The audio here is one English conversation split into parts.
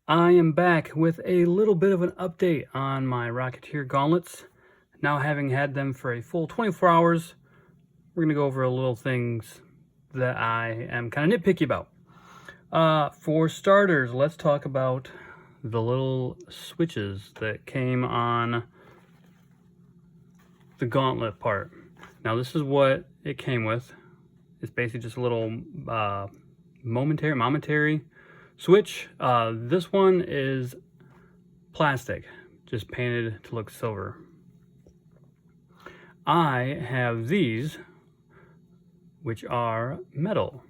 I am back with a little bit of an update on my Rocketeer gauntlets. Now having had them for a full 24 hours, we're going to go over a little things that I am kind of nitpicky about. For starters, let's talk about the little switches that came on the gauntlet part. Now this is what it came with. It's basically just a little momentary switch. This one is plastic, just painted to look silver. I have these, which are metal.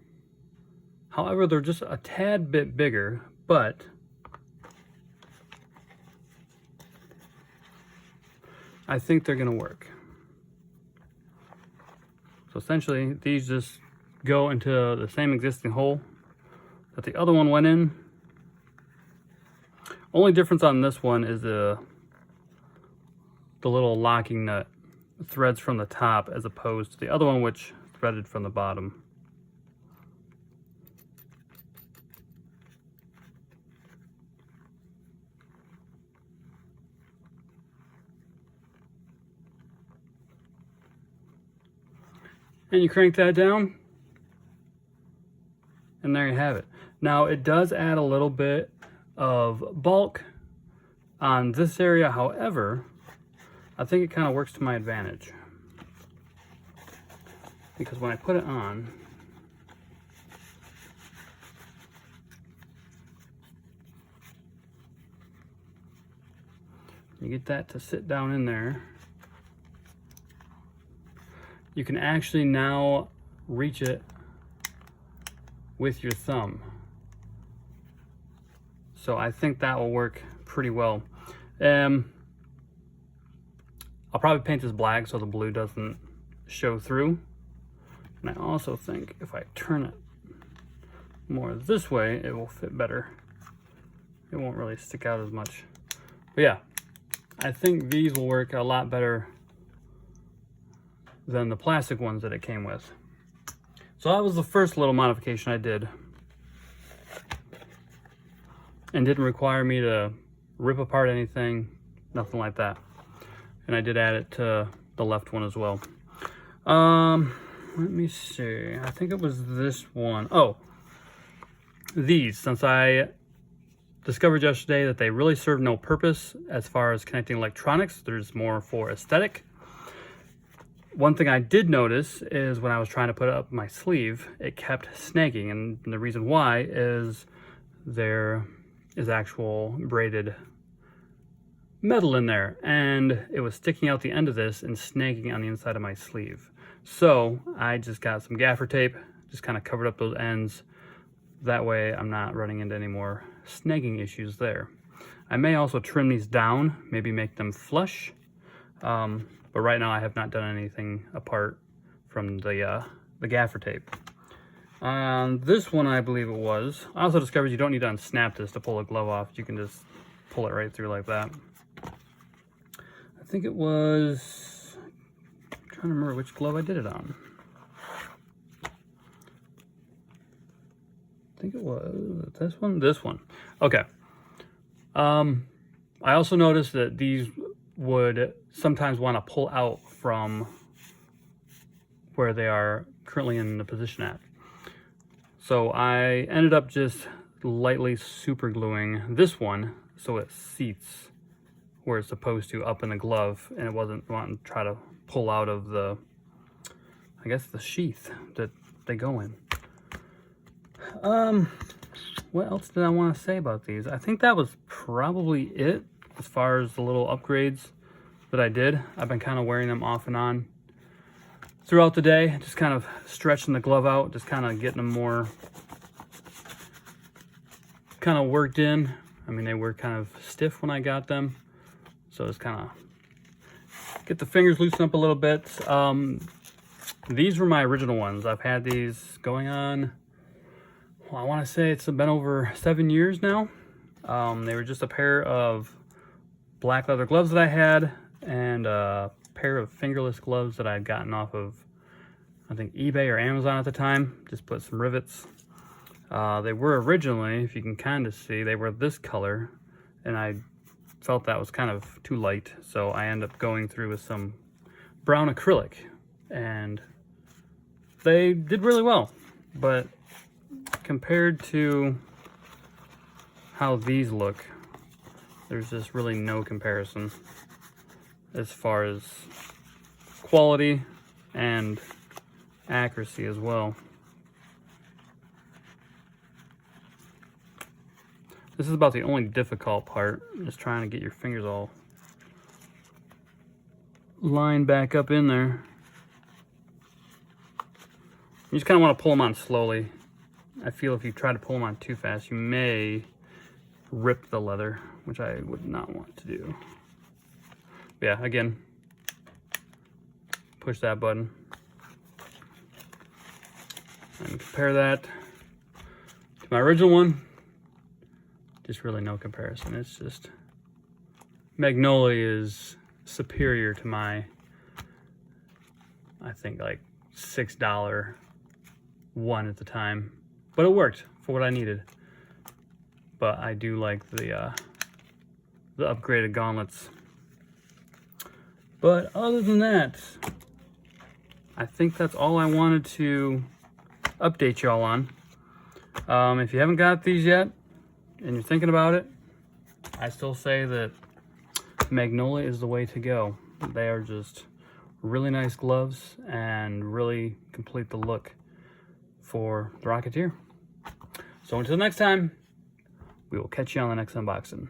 However, they're just a tad bit bigger, but I think they're gonna work. So essentially, these just go into the same existing hole that the other one went in. Only difference on this one is the little locking nut threads from the top as opposed to the other one, which threaded from the bottom. And you crank that down, and there you have it. Now it does add a little bit of bulk on this area. However, I think it kind of works to my advantage, because when I put it on, you get that to sit down in there. You can actually now reach it with your thumb. So I think that will work pretty well. I'll probably paint this black so the blue doesn't show through. And I also think if I turn it more this way, it will fit better. It won't really stick out as much. But yeah, I think these will work a lot better than the plastic ones that it came with. So that was the first little modification I did, and didn't require me to rip apart anything, nothing like that. And I did add it to the left one as well. Let me see, I think it was this one. Oh, these, since I discovered yesterday that they really serve no purpose as far as connecting electronics, there's more for aesthetic. One thing I did notice is when I was trying to put up my sleeve, it kept snagging, and the reason why is there is actual braided metal in there, and it was sticking out the end of this and snagging on the inside of my sleeve. So I just got some gaffer tape, just kind of covered up those ends. That way I'm not running into any more snagging issues there. I may also trim these down, maybe make them flush. But right now I have not done anything apart from the gaffer tape. This one, I believe it was. I also discovered you don't need to unsnap this to pull a glove off. You can just pull it right through like that. I think it was, I'm trying to remember which glove I did it on. I think it was this one. Okay. I also noticed that these would sometimes want to pull out from where they are currently in the position at. So I ended up just lightly super gluing this one so it seats where it's supposed to up in the glove, and it wasn't wanting to try to pull out of the, I guess, the sheath that they go in. What else did I want to say about these? I think that was probably it as far as the little upgrades that I did. I've been kind of wearing them off and on throughout the day, just kind of stretching the glove out, just kind of getting them more kind of worked in. I mean, they were kind of stiff when I got them, so it's kind of get the fingers loosened up a little bit. These were my original ones. I've had these going on, well, I want to say it's been over 7 years now. They were just a pair of black leather gloves that I had, and a pair of fingerless gloves that I had gotten off of, I think, eBay or Amazon at the time. Just put some rivets. They were originally, if you can kind of see, they were this color, and I felt that was kind of too light, so I ended up going through with some brown acrylic, and they did really well. But compared to how these look, there's just really no comparison as far as quality and accuracy as well. This is about the only difficult part, just trying to get your fingers all lined back up in there. You just kind of want to pull them on slowly. I feel if you try to pull them on too fast, you may rip the leather, which I would not want to do. Yeah, again, push that button. And compare that to my original one. Just really no comparison. It's just, Magnoli is superior to my, I think like $6 one at the time. But it worked for what I needed. But I do like the upgraded gauntlets. But other than that, I think that's all I wanted to update y'all on. If you haven't got these yet and you're thinking about it, I still say that Magnoli is the way to go. They are just really nice gloves and really complete the look for the Rocketeer. So until next time, we will catch you on the next unboxing.